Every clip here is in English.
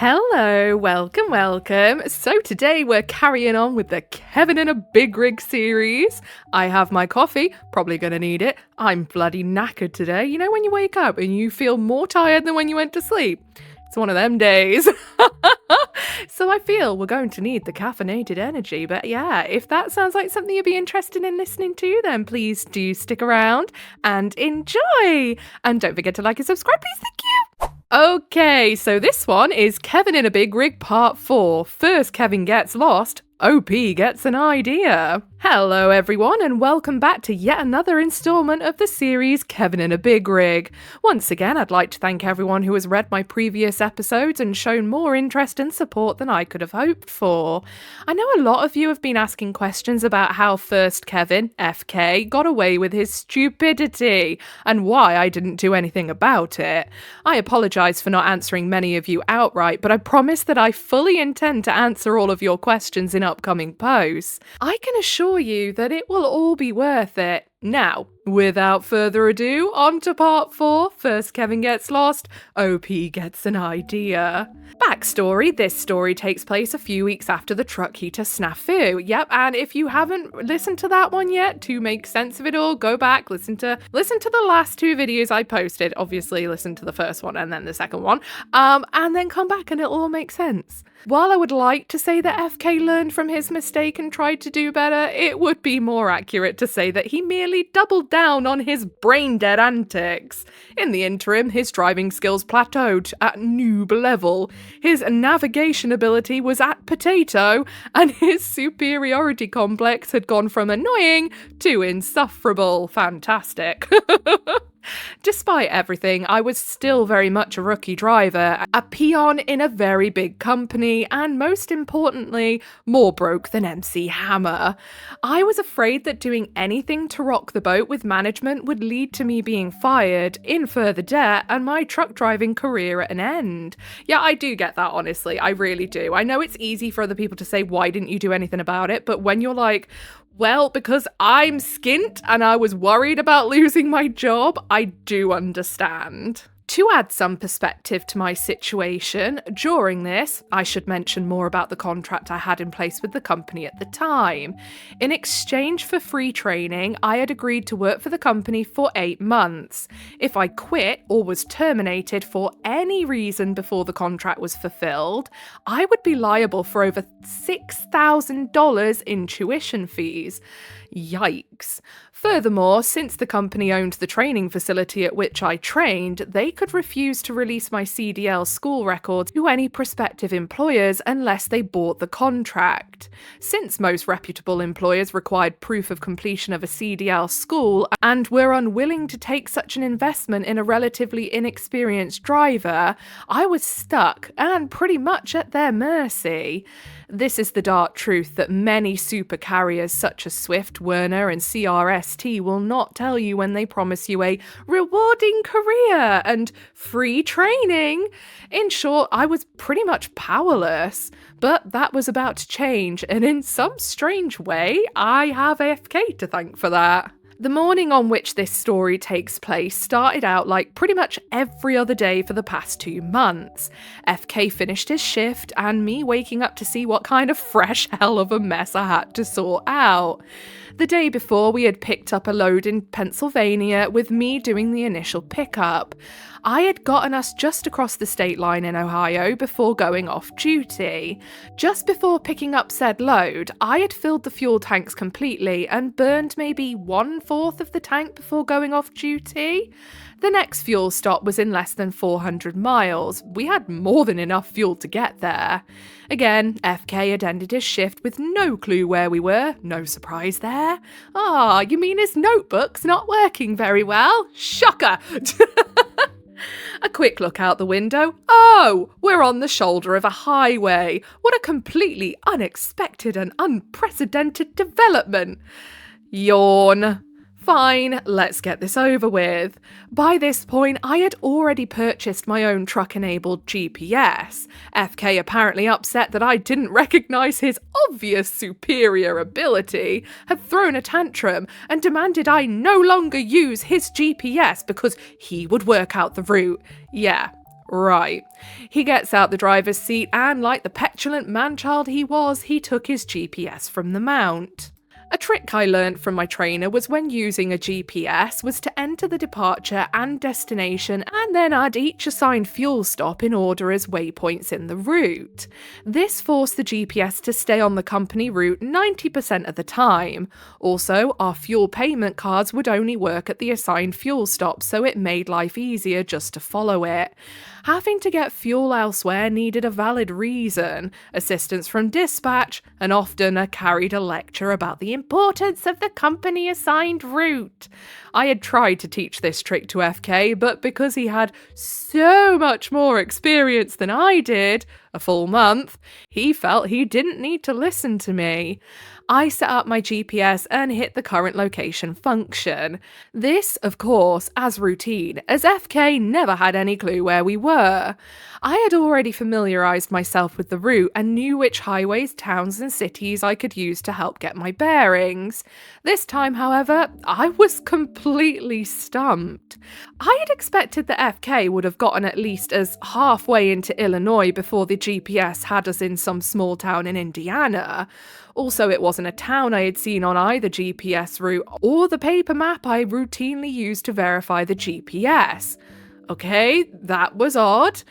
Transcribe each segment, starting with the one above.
Hello, welcome. So today we're carrying on with the Kevin in a Big Rig series. I have my coffee, probably gonna need it. I'm bloody knackered today. You know when you wake up and you feel more tired than when you went to sleep? It's one of them days. So I feel we're going to need the caffeinated energy. But yeah, if that sounds like something you'd be interested in listening to, then please do stick around and enjoy. And don't forget to like and subscribe, please. Thank you. Okay, so this one is Kevin in a Big Rig Part 4. First Kevin gets lost, OP gets an idea. Hello everyone and welcome back to yet another installment of the series Kevin in a Big Rig. Once again, I'd like to thank everyone who has read my previous episodes and shown more interest and support than I could have hoped for. I know a lot of you have been asking questions about how first Kevin, FK, got away with his stupidity and why I didn't do anything about it. I apologise for not answering many of you outright, but I promise that I fully intend to answer all of your questions in upcoming posts. I can assure you that it will all be worth it. Now, without further ado, on to part 4. First Kevin gets lost, OP gets an idea. Backstory, this story takes place a few weeks after the truck heater snafu. Yep, and if you haven't listened to that one yet, to make sense of it all, go back, listen to the last 2 videos I posted. Obviously, listen to the first one and then the second one, and then come back and it'll all make sense. While I would like to say that FK learned from his mistake and tried to do better, it would be more accurate to say that he merely doubled down on his brain-dead antics. In the interim, his driving skills plateaued at noob level, his navigation ability was at potato, and his superiority complex had gone from annoying to insufferable. Fantastic. Despite everything, I was still very much a rookie driver, a peon in a very big company, and most importantly, more broke than MC Hammer. I was afraid that doing anything to rock the boat with management would lead to me being fired, in further debt, and my truck driving career at an end. Yeah, I do get that, honestly, I really do. I know it's easy for other people to say, why didn't you do anything about it? But when you're like, well, because I'm skint and I was worried about losing my job, I do understand. To add some perspective to my situation, during this, I should mention more about the contract I had in place with the company at the time. In exchange for free training, I had agreed to work for the company for 8 months. If I quit or was terminated for any reason before the contract was fulfilled, I would be liable for over $6,000 in tuition fees. Yikes. Furthermore, since the company owned the training facility at which I trained, they could refuse to release my CDL school records to any prospective employers unless they bought the contract. Since most reputable employers required proof of completion of a CDL school and were unwilling to take such an investment in a relatively inexperienced driver, I was stuck and pretty much at their mercy. This is the dark truth that many super carriers such as Swift, Werner and CRST will not tell you when they promise you a rewarding career and free training. In short, I was pretty much powerless, but that was about to change, and in some strange way, I have AFK to thank for that. The morning on which this story takes place started out like pretty much every other day for the past 2 months. FK finished his shift and me waking up to see what kind of fresh hell of a mess I had to sort out. The day before, we had picked up a load in Pennsylvania with me doing the initial pickup. I had gotten us just across the state line in Ohio before going off duty. Just before picking up said load, I had filled the fuel tanks completely and burned maybe 1/4 of the tank before going off duty. The next fuel stop was in less than 400 miles. We had more than enough fuel to get there. Again, FK had ended his shift with no clue where we were. No surprise there. Ah, you mean his notebook's not working very well? Shocker! A quick look out the window. Oh, we're on the shoulder of a highway. What a completely unexpected and unprecedented development. Yawn. Fine, let's get this over with. By this point, I had already purchased my own truck-enabled GPS. FK apparently upset that I didn't recognise his obvious superior ability, had thrown a tantrum and demanded I no longer use his GPS because he would work out the route. Yeah, Right. He gets out the driver's seat and, like the petulant man-child he was, he took his GPS from the mount. A trick I learned from my trainer was when using a GPS was to enter the departure and destination and then add each assigned fuel stop in order as waypoints in the route. This forced the GPS to stay on the company route 90% of the time. Also, our fuel payment cards would only work at the assigned fuel stop, so it made life easier just to follow it. Having to get fuel elsewhere needed a valid reason, assistance from dispatch, and often carried a lecture about the importance of the company-assigned route. I had tried to teach this trick to FK, but because he had so much more experience than I did, a full month, he felt he didn't need to listen to me. I set up my GPS and hit the current location function. This, of course, as routine, as FK never had any clue where we were. I had already familiarised myself with the route and knew which highways, towns and cities I could use to help get my bearings. This time, however, I was completely stumped. I had expected that FK would have gotten at least as halfway into Illinois before the GPS had us in some small town in Indiana. Also, it wasn't a town I had seen on either GPS route or the paper map I routinely used to verify the GPS. Okay, that was odd.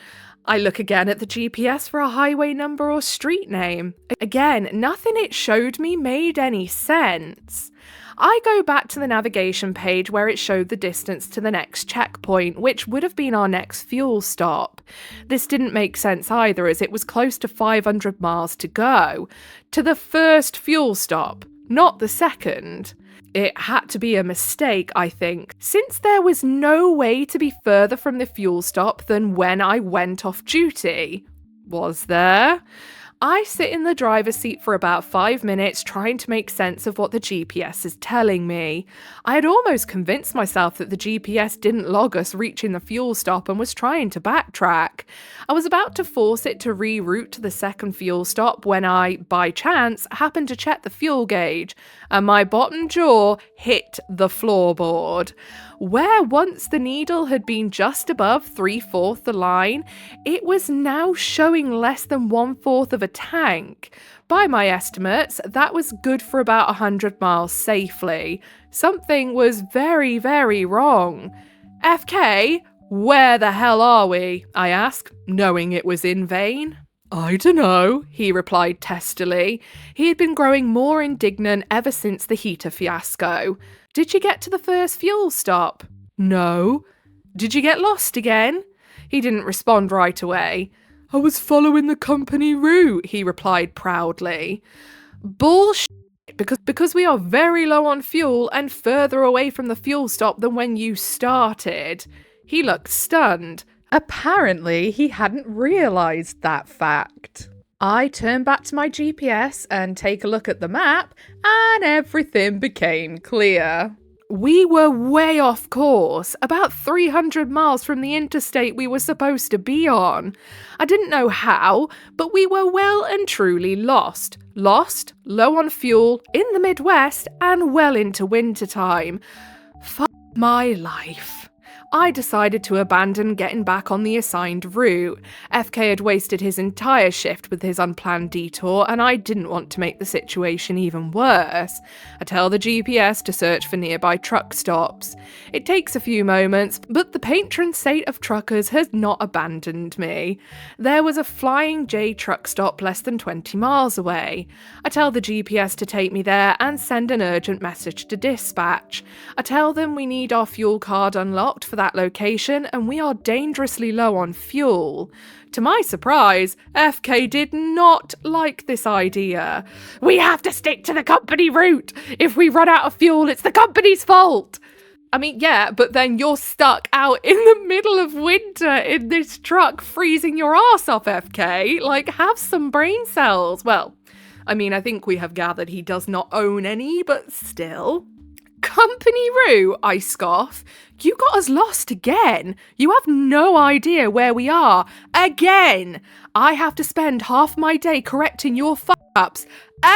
I look again at the GPS for a highway number or street name. Again, nothing it showed me made any sense. I go back to the navigation page where it showed the distance to the next checkpoint, which would have been our next fuel stop. This didn't make sense either, as it was close to 500 miles to go. To the first fuel stop, not the second. It had to be a mistake, I think, since there was no way to be further from the fuel stop than when I went off duty. Was there? I sit in the driver's seat for about 5 minutes trying to make sense of what the GPS is telling me. I had almost convinced myself that the GPS didn't log us reaching the fuel stop and was trying to backtrack. I was about to force it to reroute to the second fuel stop when I, by chance, happened to check the fuel gauge, and my bottom jaw hit the floorboard. Where once the needle had been just above 3/4 the line, it was now showing less than 1/4 of a tank. By my estimates, that was good for about 100 miles safely. Something was very, very wrong. FK, where the hell are we? I asked, knowing it was in vain. I dunno, he replied testily. He had been growing more indignant ever since the heater fiasco. Did you get to the first fuel stop? No. Did you get lost again? He didn't respond right away. I was following the company route, he replied proudly. Bullshit, because we are very low on fuel and further away from the fuel stop than when you started. He looked stunned. Apparently, he hadn't realised that fact. I turn back to my GPS and take a look at the map, and everything became clear. We were way off course, about 300 miles from the interstate we were supposed to be on. I didn't know how, but we were well and truly lost. Lost, low on fuel, in the Midwest, and well into wintertime. Fuck my life. I decided to abandon getting back on the assigned route. FK had wasted his entire shift with his unplanned detour, and I didn't want to make the situation even worse. I tell the GPS to search for nearby truck stops. It takes a few moments, but the patron saint of truckers has not abandoned me. There was a Flying J truck stop less than 20 miles away. I tell the GPS to take me there and send an urgent message to dispatch. I tell them we need our fuel card unlocked for that location and we are dangerously low on fuel. To my surprise, FK did not like this idea. We have to stick to the company route. If we run out of fuel, it's the company's fault. I mean, yeah, but then you're stuck out in the middle of winter in this truck freezing your ass off, FK. Like, have some brain cells. Well, I mean, I think we have gathered he does not own any, but still. Company route, I scoff. You got us lost again. You have no idea where we are. Again. I have to spend half my day correcting your fuck-ups.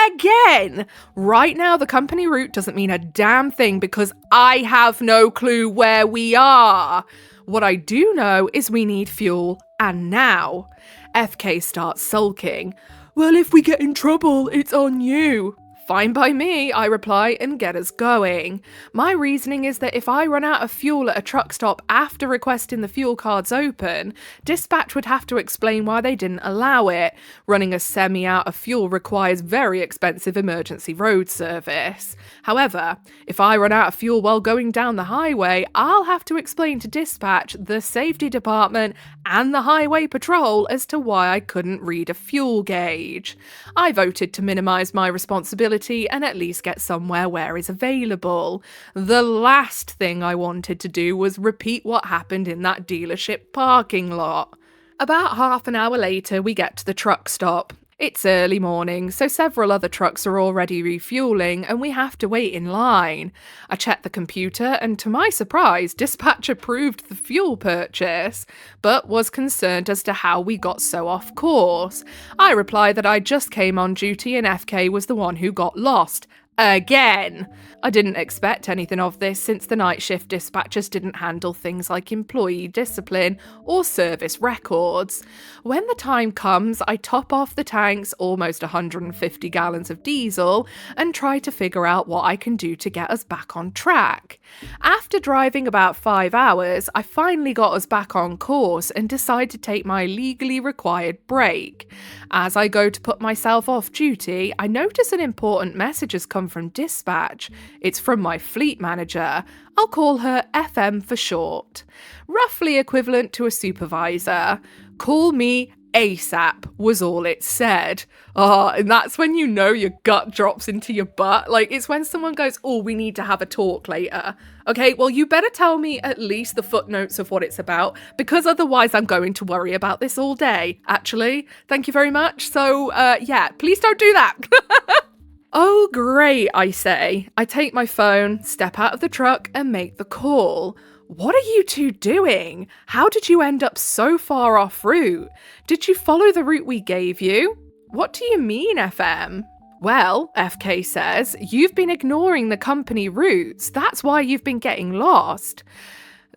Again. Right now, the company route doesn't mean a damn thing because I have no clue where we are. What I do know is we need fuel And now, FK starts sulking. Well, if we get in trouble, it's on you. Fine by me, I reply, and get us going. My reasoning is that if I run out of fuel at a truck stop after requesting the fuel cards open, dispatch would have to explain why they didn't allow it. Running a semi out of fuel requires very expensive emergency road service. However, if I run out of fuel while going down the highway, I'll have to explain to dispatch, the safety department, and the highway patrol as to why I couldn't read a fuel gauge. I voted to minimise my responsibility and at least get somewhere where is available. The last thing I wanted to do was repeat what happened in that dealership parking lot. About half an hour later, we get to the truck stop. It's early morning, so several other trucks are already refueling and we have to wait in line. I check the computer and to my surprise, dispatch approved the fuel purchase, but was concerned as to how we got so off course. I reply that I just came on duty and FK was the one who got lost. Again! I didn't expect anything of this since the night shift dispatchers didn't handle things like employee discipline or service records. When the time comes, I top off the tank's almost 150 gallons of diesel and try to figure out what I can do to get us back on track. After driving about 5 hours, I finally got us back on course and decide to take my legally required break. As I go to put myself off duty, I notice an important message has come from dispatch. It's from my fleet manager. I'll call her FM for short. Roughly equivalent to a supervisor. Call me ASAP was all it said. And that's when you know your gut drops into your butt. Like, it's when someone goes, oh, we need to have a talk later. Okay, well, you better tell me at least the footnotes of what it's about, because otherwise I'm going to worry about this all day. Actually, thank you very much. So, yeah, please don't do that. Oh, great, I say. I take my phone, step out of the truck, and make the call. What are you two doing? How did you end up so far off route? Did you follow the route we gave you? What do you mean, FM? Well, FK says, you've been ignoring the company routes. That's why you've been getting lost.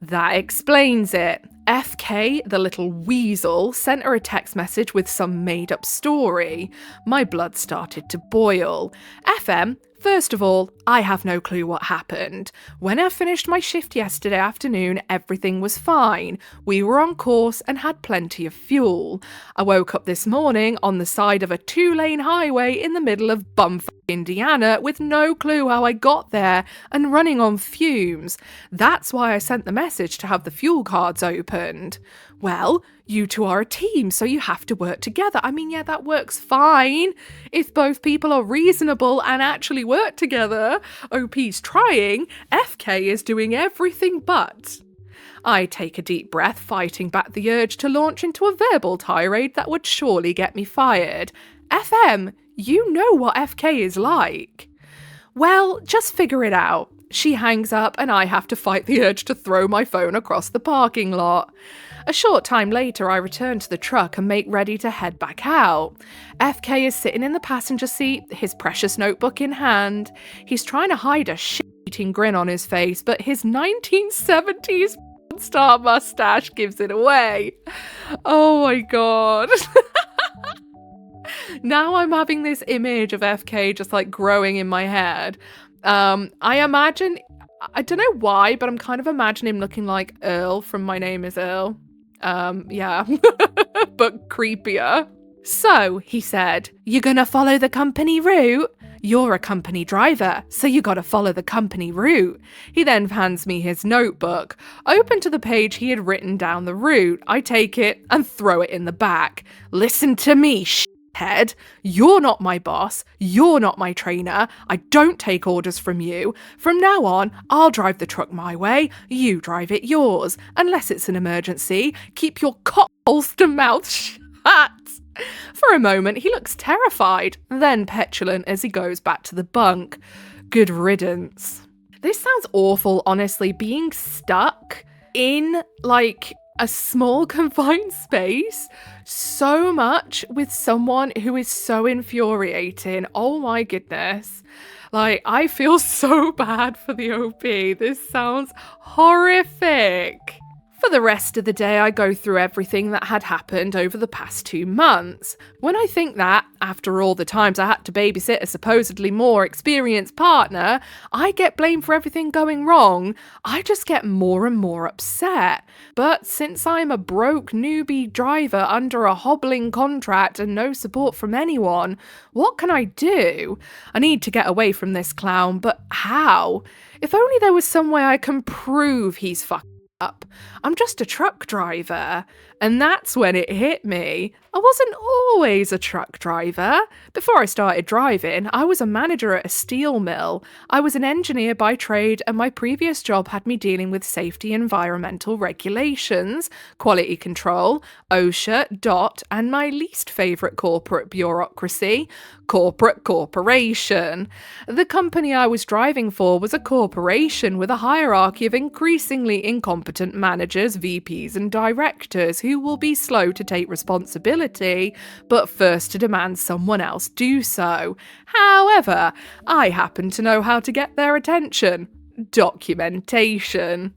That explains it. FK, the little weasel, sent her a text message with some made-up story. My blood started to boil. FM, first of all, I have no clue what happened. When I finished my shift yesterday afternoon, everything was fine. We were on course and had plenty of fuel. I woke up this morning on the side of a 2-lane highway in the middle of bumfuck Indiana with no clue how I got there and running on fumes. That's why I sent the message to have the fuel cards opened. Well, you two are a team, so you have to work together. I mean, yeah, that works fine. If both people are reasonable and actually work together, OP's trying, FK is doing everything but. I take a deep breath, fighting back the urge to launch into a verbal tirade that would surely get me fired. FM, you know what FK is like. Well, just figure it out. She hangs up and I have to fight the urge to throw my phone across the parking lot. A short time later, I return to the truck and make ready to head back out. FK is sitting in the passenger seat, his precious notebook in hand. He's trying to hide a shit-eating grin on his face, but his 1970s star mustache gives it away. Oh my god. Now I'm having this image of FK just like growing in my head. I imagine, I don't know why, but I'm kind of imagining him looking like Earl from My Name is Earl. Yeah, but creepier. So, he said, you're gonna follow the company route? You're a company driver, so you gotta follow the company route. He then hands me his notebook. Open to the page he had written down the route. I take it and throw it in the back. Listen to me, head. You're not my boss. You're not my trainer. I don't take orders from you. From now on, I'll drive the truck my way. You drive it yours. Unless it's an emergency, keep your cock-holster mouth shut. For a moment, he looks terrified, then petulant as he goes back to the bunk. Good riddance. This sounds awful, honestly. Being stuck in, like, a small confined space so much with someone who is so infuriating. Oh my goodness. Like, I feel so bad for the OP. This sounds horrific. For the rest of the day, I go through everything that had happened over the past 2 months. When I think that, after all the times I had to babysit a supposedly more experienced partner, I get blamed for everything going wrong, I just get more and more upset. But since I'm a broke newbie driver under a hobbling contract and no support from anyone, what can I do? I need to get away from this clown, but how? If only there was some way I can prove he's fucked up. I'm just a truck driver. And that's when it hit me. I wasn't always a truck driver. Before I started driving, I was a manager at a steel mill. I was an engineer by trade, and my previous job had me dealing with safety and environmental regulations, quality control, OSHA, DOT, and my least favourite corporate bureaucracy, corporate corporation. The company I was driving for was a corporation with a hierarchy of increasingly incompetent managers, VPs, and directors who will be slow to take responsibility, but first to demand someone else do so. However, I happen to know how to get their attention. Documentation.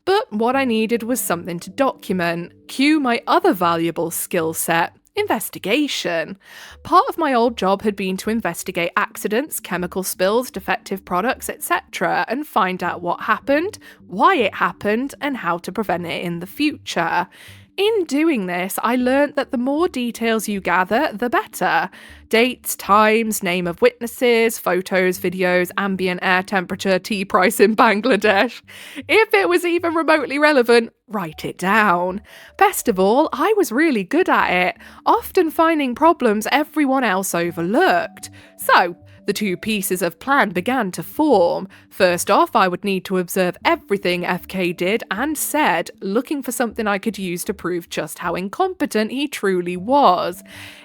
But what I needed was something to document. Cue my other valuable skill set. Investigation. Part of my old job had been to investigate accidents, chemical spills, defective products, etc., and find out what happened, why it happened, and how to prevent it in the future. In doing this, I learnt that the more details you gather, the better. Dates, times, name of witnesses, photos, videos, ambient air temperature, tea price in Bangladesh. If it was even remotely relevant, write it down. Best of all, I was really good at it, often finding problems everyone else overlooked. So, the two pieces of plan began to form. First off, I would need to observe everything FK did and said, looking for something I could use to prove just how incompetent he truly was.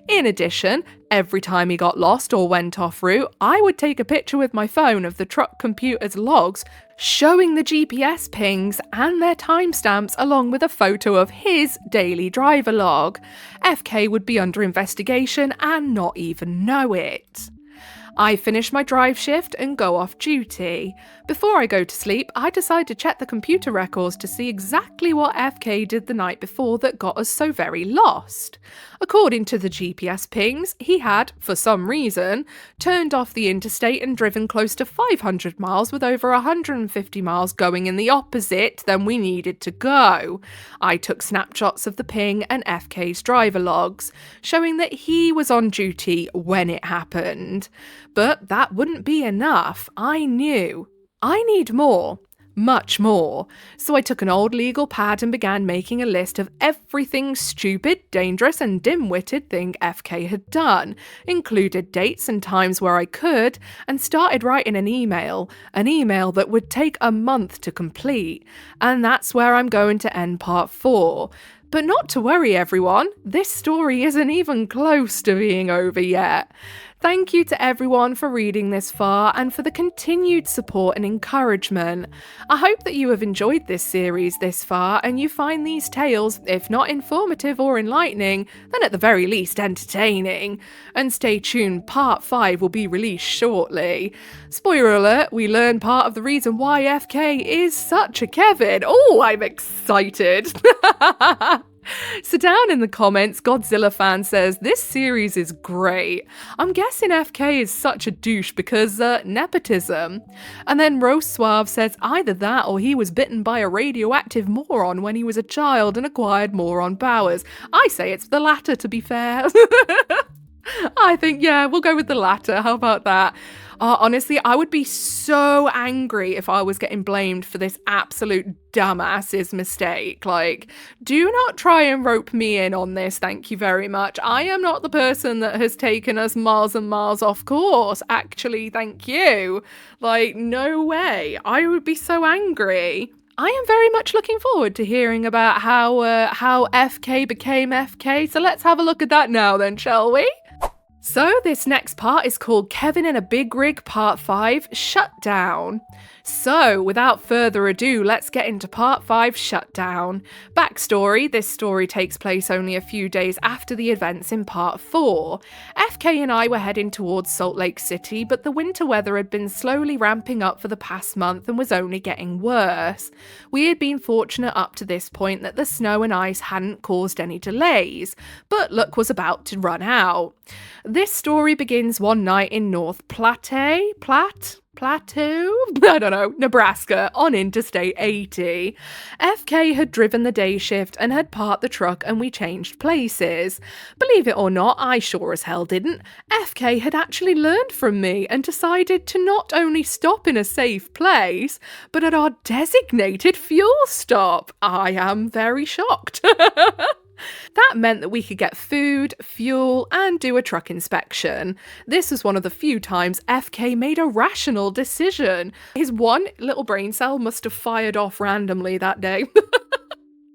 In addition, every time he got lost or went off route, I would take a picture with my phone of the truck computer's logs, showing the GPS pings and their timestamps along with a photo of his daily driver log. FK would be under investigation and not even know it. I finish my drive shift and go off duty. Before I go to sleep, I decide to check the computer records to see exactly what FK did the night before that got us so very lost. According to the GPS pings, he had, for some reason, turned off the interstate and driven close to 500 miles with over 150 miles going in the opposite than we needed to go. I took snapshots of the ping and FK's driver logs, showing that he was on duty when it happened. But that wouldn't be enough. I knew. I need more. Much more. So I took an old legal pad and began making a list of everything stupid, dangerous, and dim-witted thing FK had done, included dates and times where I could, and started writing an email that would take a month to complete. And that's where I'm going to end part 4. But not to worry, everyone, this story isn't even close to being over yet. Thank you to everyone for reading this far and for the continued support and encouragement. I hope that you have enjoyed this series this far and you find these tales, if not informative or enlightening, then at the very least entertaining. And stay tuned, part 5 will be released shortly. Spoiler alert, we learn part of the reason why FK is such a Kevin. Oh, I'm excited. So down in the comments, Godzilla fan says, this series is great. I'm guessing FK is such a douche because, nepotism. And then Rose Suave says, either that or he was bitten by a radioactive moron when he was a child and acquired moron powers. I say it's the latter, to be fair. I think, yeah, we'll go with the latter. How about that? Honestly, I would be so angry if I was getting blamed for this absolute dumbass's mistake. Like, do not try and rope me in on this, thank you very much. I am not the person that has taken us miles and miles off course. Actually, thank you. Like, no way. I would be so angry. I am very much looking forward to hearing about how FK became FK, so let's have a look at that now then, shall we? So this next part is called Kevin in a Big Rig Part 5, Shutdown. So without further ado, let's get into Part 5, Shutdown. Backstory: this story takes place only a few days after the events in Part 4. FK and I were heading towards Salt Lake City, but the winter weather had been slowly ramping up for the past month and was only getting worse. We had been fortunate up to this point that the snow and ice hadn't caused any delays, but luck was about to run out. This story begins one night in North Plateau? I don't know, Nebraska, on Interstate 80. FK had driven the day shift and had parked the truck and we changed places. Believe it or not, I sure as hell didn't. FK had actually learned from me and decided to not only stop in a safe place, but at our designated fuel stop. I am very shocked. That meant that we could get food, fuel, and do a truck inspection. This was one of the few times FK made a rational decision. His one little brain cell must have fired off randomly that day.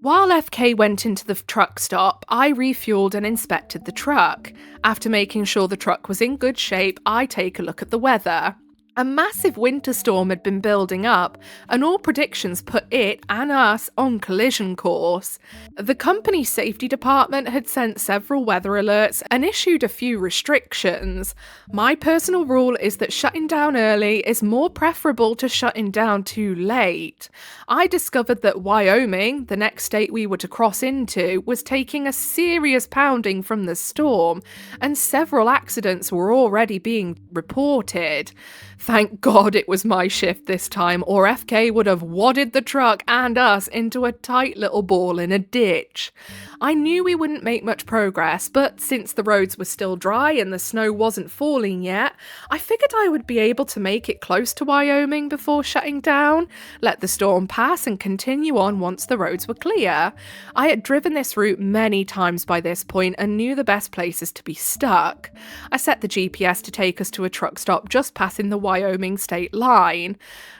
While FK went into the truck stop, I refueled and inspected the truck. After making sure the truck was in good shape, I take a look at the weather. A massive winter storm had been building up, and all predictions put it and us on collision course. The company's safety department had sent several weather alerts and issued a few restrictions. My personal rule is that shutting down early is more preferable to shutting down too late. I discovered that Wyoming, the next state we were to cross into, was taking a serious pounding from the storm, and several accidents were already being reported. Thank God it was my shift this time, or FK would have wadded the truck and us into a tight little ball in a ditch. I knew we wouldn't make much progress, but since the roads were still dry and the snow wasn't falling yet, I figured I would be able to make it close to Wyoming before shutting down, let the storm pass and continue on once the roads were clear. I had driven this route many times by this point and knew the best places to be stuck. I set the GPS to take us to a truck stop just passing the Wyoming state line.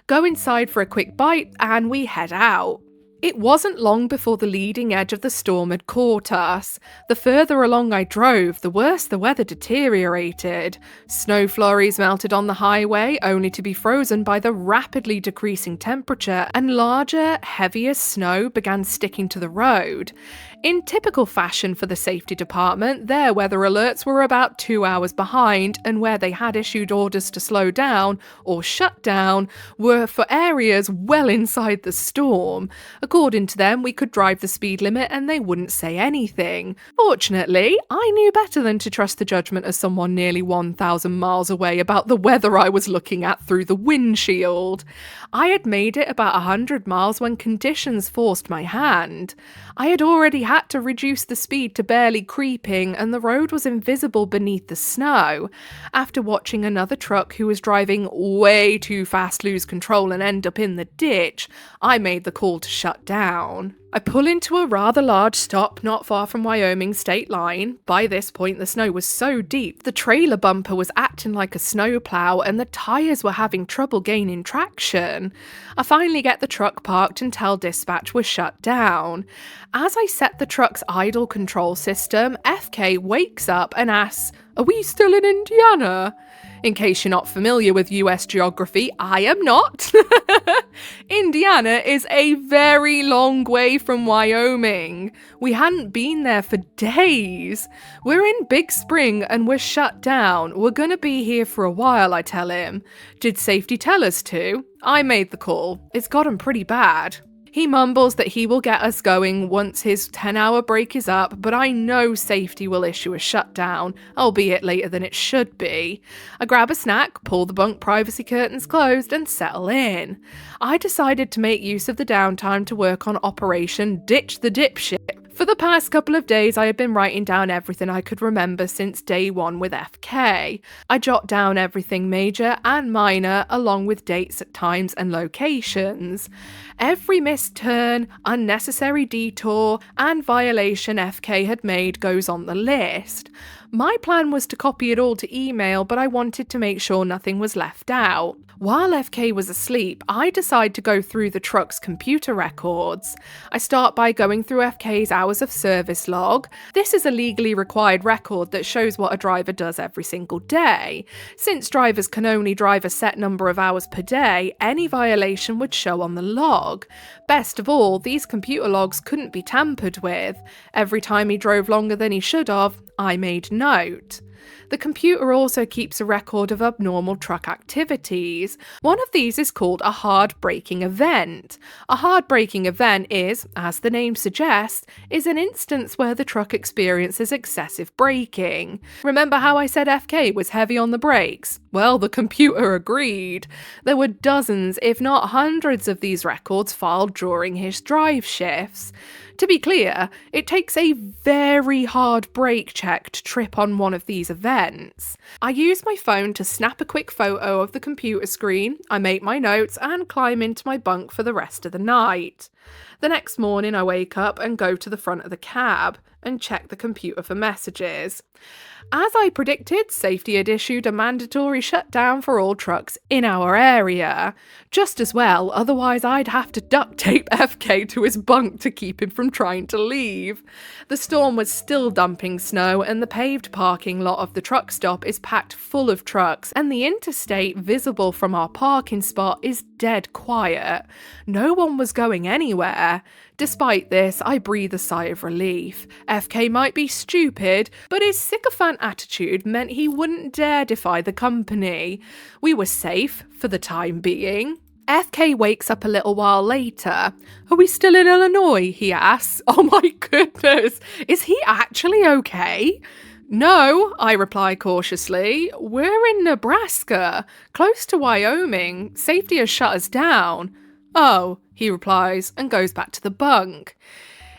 Go inside for a quick bite and we head out. It wasn't long before the leading edge of the storm had caught us. The further along I drove, the worse the weather deteriorated. Snow flurries melted on the highway, only to be frozen by the rapidly decreasing temperature, and larger, heavier snow began sticking to the road. In typical fashion for the safety department, their weather alerts were about 2 hours behind, and where they had issued orders to slow down or shut down were for areas well inside the storm. According to them, we could drive the speed limit and they wouldn't say anything. Fortunately, I knew better than to trust the judgment of someone nearly 1,000 miles away about the weather I was looking at through the windshield. I had made it about 100 miles when conditions forced my hand. I had already had to reduce the speed to barely creeping, and the road was invisible beneath the snow. After watching another truck who was driving way too fast lose control and end up in the ditch, I made the call to shut down. I pull into a rather large stop not far from Wyoming state line. By this point, the snow was so deep, the trailer bumper was acting like a snowplow and the tyres were having trouble gaining traction. I finally get the truck parked and tell dispatch we're shut down. As I set the truck's idle control system, FK wakes up and asks, "Are we still in Indiana?" In case you're not familiar with US geography, I am not. Indiana is a very long way from Wyoming. We hadn't been there for days. We're in Big Spring and we're shut down. We're gonna be here for a while, I tell him. Did safety tell us to? I made the call. It's gotten pretty bad. He mumbles that he will get us going once his 10-hour break is up, but I know safety will issue a shutdown, albeit later than it should be. I grab a snack, pull the bunk privacy curtains closed, and settle in. I decided to make use of the downtime to work on Operation Ditch the Dipshit. For the past couple of days, I had been writing down everything I could remember since day one with FK. I jot down everything major and minor, along with dates, times, and locations. Every missed turn, unnecessary detour, and violation FK had made goes on the list. My plan was to copy it all to email, but I wanted to make sure nothing was left out. While FK was asleep, I decide to go through the truck's computer records. I start by going through FK's hours of service log. This is a legally required record that shows what a driver does every single day. Since drivers can only drive a set number of hours per day, any violation would show on the log. Best of all, these computer logs couldn't be tampered with. Every time he drove longer than he should have, I made note. The computer also keeps a record of abnormal truck activities. One of these is called a hard braking event. A hard braking event is, as the name suggests, is an instance where the truck experiences excessive braking. Remember how I said FK was heavy on the brakes? Well, the computer agreed. There were dozens, if not hundreds of these records filed during his drive shifts. To be clear, it takes a very hard brake check to trip on one of these events. I use my phone to snap a quick photo of the computer screen, I make my notes and climb into my bunk for the rest of the night. The next morning I wake up and go to the front of the cab and check the computer for messages. As I predicted, safety had issued a mandatory shutdown for all trucks in our area. Just as well, otherwise I'd have to duct tape FK to his bunk to keep him from trying to leave. The storm was still dumping snow and the paved parking lot of the truck stop is packed full of trucks and the interstate visible from our parking spot is dead quiet. No one was going anywhere. Despite this, I breathe a sigh of relief. FK might be stupid, but his sycophant attitude meant he wouldn't dare defy the company. We were safe for the time being. FK wakes up a little while later. "Are we still in Illinois?" he asks. Oh my goodness, is he actually okay? "No," I reply cautiously. "We're in Nebraska, close to Wyoming. Safety has shut us down." "Oh," he replies and goes back to the bunk.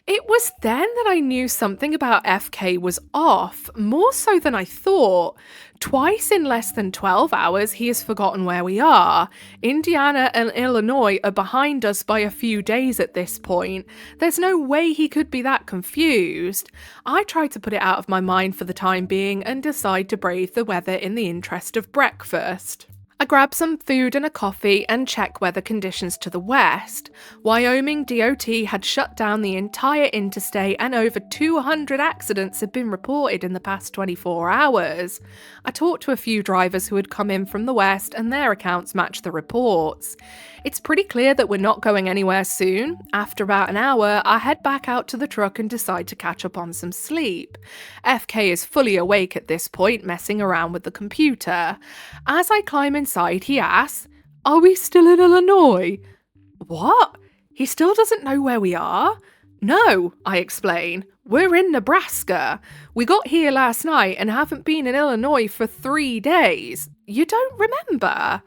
It was then that I knew something about FK was off, more so than I thought. Twice in less than 12 hours, he has forgotten where we are. Indiana and Illinois are behind us by a few days at this point. There's no way he could be that confused. I try to put it out of my mind for the time being and decide to brave the weather in the interest of breakfast. I grab some food and a coffee and check weather conditions to the west. Wyoming DOT had shut down the entire interstate and over 200 accidents had been reported in the past 24 hours. I talked to a few drivers who had come in from the west and their accounts match the reports. It's pretty clear that we're not going anywhere soon. After about an hour, I head back out to the truck and decide to catch up on some sleep. FK is fully awake at this point, messing around with the computer. As I climb inside, he asks, "Are we still in Illinois?" What? He still doesn't know where we are? "No," I explain. "We're in Nebraska. We got here last night and haven't been in Illinois for 3 days. You don't remember?"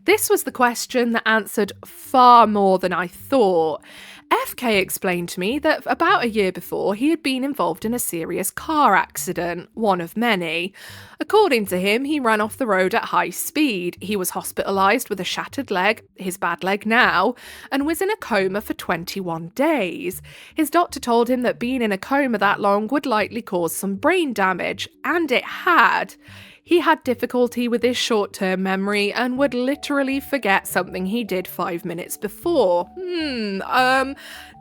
This was the question that answered far more than I thought. FK explained to me that about a year before he had been involved in a serious car accident, one of many. According to him, he ran off the road at high speed. He was hospitalised with a shattered leg, his bad leg now, and was in a coma for 21 days. His doctor told him that being in a coma that long would likely cause some brain damage, and it had. He had difficulty with his short-term memory and would literally forget something he did 5 minutes before.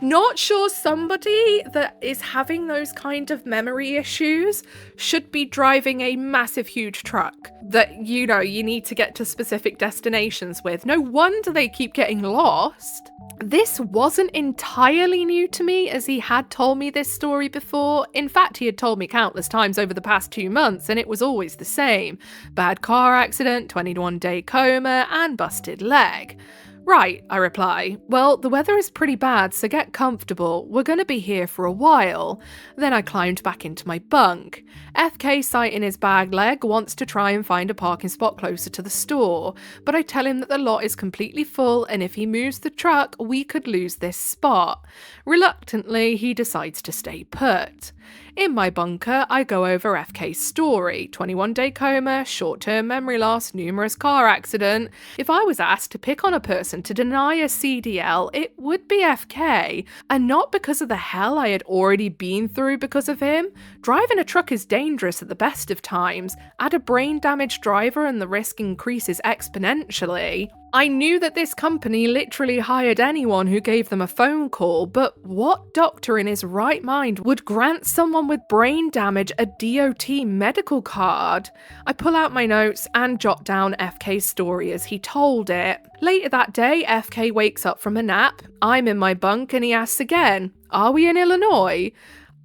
Not sure somebody that is having those kind of memory issues should be driving a massive, huge truck that, you need to get to specific destinations with. No wonder they keep getting lost. This wasn't entirely new to me, as he had told me this story before. In fact, he had told me countless times over the past 2 months, and it was always the same. Bad car accident, 21-day coma, and busted leg. "Right," I reply. "Well, the weather is pretty bad, so get comfortable. We're going to be here for a while." Then I climbed back into my bunk. FK, sighting his bag leg, wants to try and find a parking spot closer to the store, but I tell him that the lot is completely full and if he moves the truck, we could lose this spot. Reluctantly, he decides to stay put. In my bunker, I go over FK's story: 21-day coma, short-term memory loss, numerous car accident. If I was asked to pick on a person to deny a CDL, it would be FK, and not because of the hell I had already been through because of him. Driving a truck is dangerous at the best of times. Add a brain-damaged driver and the risk increases exponentially. I knew that this company literally hired anyone who gave them a phone call, but what doctor in his right mind would grant someone with brain damage a DOT medical card? I pull out my notes and jot down FK's story as he told it. Later that day, FK wakes up from a nap. I'm in my bunk and he asks again, "Are we in Illinois?"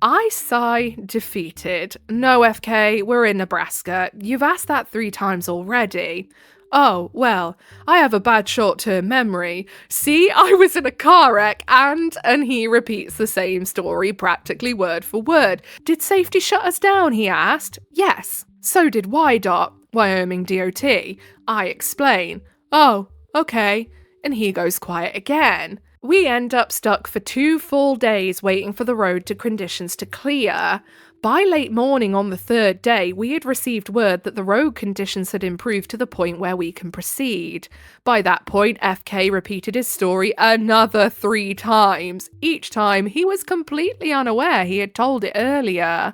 I sigh, defeated. "No, FK, we're in Nebraska. You've asked that 3 times already." "Oh, well, I have a bad short-term memory. See, I was in a car wreck and he repeats the same story practically word for word. "Did safety shut us down?" he asked. "Yes. So did YDOT, Wyoming DOT. I explain. "Oh, okay." And he goes quiet again. We end up stuck for 2 full days waiting for the road conditions to clear. By late morning on the 3rd day, we had received word that the road conditions had improved to the point where we can proceed. By that point, FK repeated his story another 3 times. Each time, he was completely unaware he had told it earlier.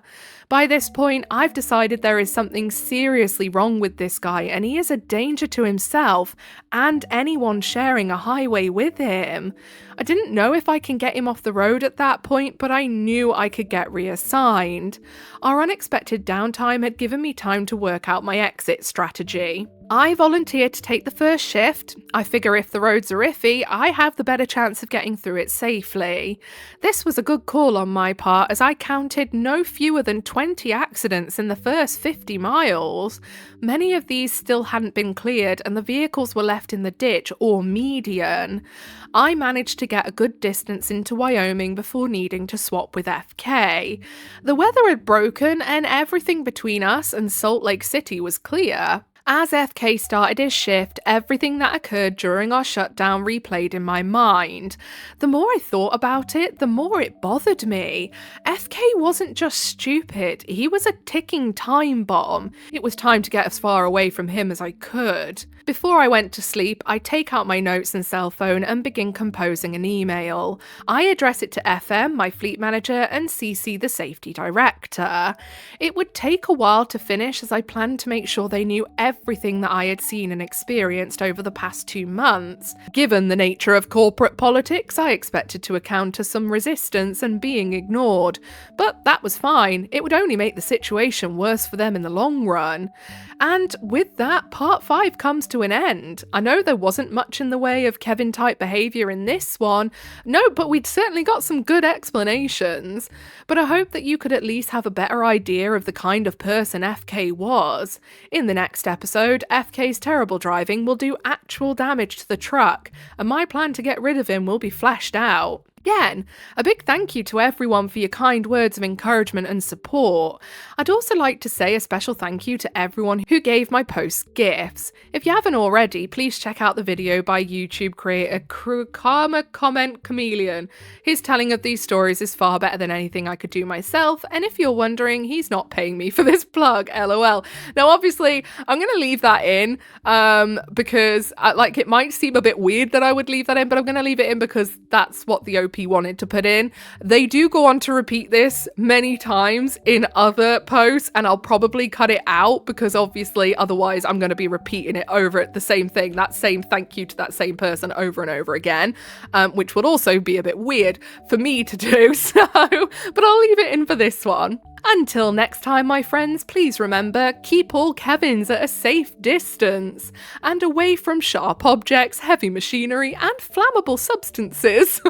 By this point, I've decided there is something seriously wrong with this guy, and he is a danger to himself and anyone sharing a highway with him. I didn't know if I can get him off the road at that point, but I knew I could get reassigned. Our unexpected downtime had given me time to work out my exit strategy. I volunteered to take the first shift. I figure if the roads are iffy, I have the better chance of getting through it safely. This was a good call on my part, as I counted no fewer than 20 accidents in the first 50 miles. Many of these still hadn't been cleared, and the vehicles were left in the ditch or median. I managed to get a good distance into Wyoming before needing to swap with FK. The weather had broken, and everything between us and Salt Lake City was clear. As FK started his shift, everything that occurred during our shutdown replayed in my mind. The more I thought about it, the more it bothered me. FK wasn't just stupid, he was a ticking time bomb. It was time to get as far away from him as I could. Before I went to sleep, I take out my notes and cell phone and begin composing an email. I address it to FM, my fleet manager, and CC the safety director. It would take a while to finish, as I planned to make sure they knew everything that I had seen and experienced over the past 2 months. Given the nature of corporate politics, I expected to encounter some resistance and being ignored, but that was fine. It would only make the situation worse for them in the long run. And with that, part 5 comes to an end. I know there wasn't much in the way of Kevin-type behaviour in this one. No, but we'd certainly got some good explanations. But I hope that you could at least have a better idea of the kind of person FK was. In the next episode, FK's terrible driving will do actual damage to the truck, and my plan to get rid of him will be fleshed out. Again, a big thank you to everyone for your kind words of encouragement and support. I'd also like to say a special thank you to everyone who gave my posts gifts. If you haven't already, please check out the video by YouTube creator Karma Comment Chameleon. His telling of these stories is far better than anything I could do myself, and if you're wondering, he's not paying me for this plug, lol. Now obviously, I'm going to leave that in because it might seem a bit weird that I would leave that in, but I'm going to leave it in because that's what the OP wanted to put in. They do go on to repeat this many times in other posts, and I'll probably cut it out because obviously otherwise I'm going to be repeating it over at the same thing, that same thank you to that same person over and over again, which would also be a bit weird for me to do, so but I'll leave it in for this one. Until next time, my friends, please remember, keep all Kevins at a safe distance and away from sharp objects, heavy machinery, and flammable substances.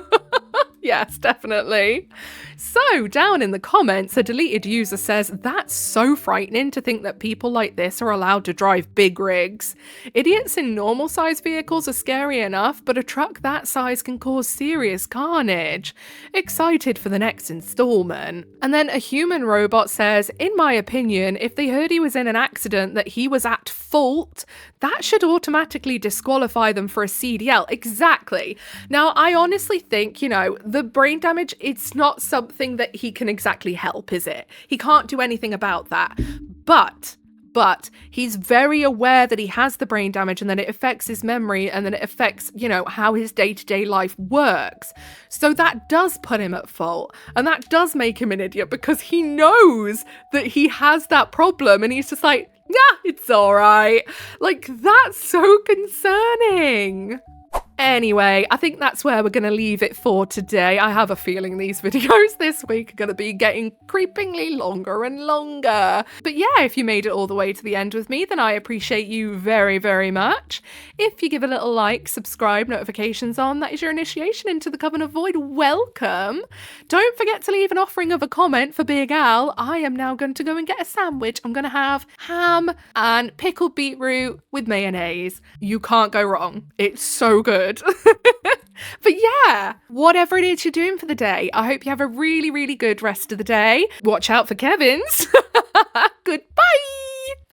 Yes, definitely. So, down in the comments, a deleted user says, "That's so frightening to think that people like this are allowed to drive big rigs. Idiots in normal size vehicles are scary enough, but a truck that size can cause serious carnage. Excited for the next installment." And then a human robot says, "In my opinion, if they heard he was in an accident that he was at fault, that should automatically disqualify them for a CDL. Exactly. Now, I honestly think, the brain damage, it's not something that he can exactly help, is it? He can't do anything about that. But he's very aware that he has the brain damage and that it affects his memory and that it affects, how his day-to-day life works. So that does put him at fault, and that does make him an idiot because he knows that he has that problem and he's just like, yeah, it's all right. Like, that's so concerning. Anyway, I think that's where we're going to leave it for today. I have a feeling these videos this week are going to be getting creepingly longer and longer. But yeah, if you made it all the way to the end with me, then I appreciate you very, very much. If you give a little like, subscribe, notifications on, that is your initiation into the Coven of Void. Welcome. Don't forget to leave an offering of a comment for Big Al. I am now going to go and get a sandwich. I'm going to have ham and pickled beetroot with mayonnaise. You can't go wrong. It's so good. But yeah, whatever it is you're doing for the day, I hope you have a really, really good rest of the day. Watch out for Kevin's. Goodbye.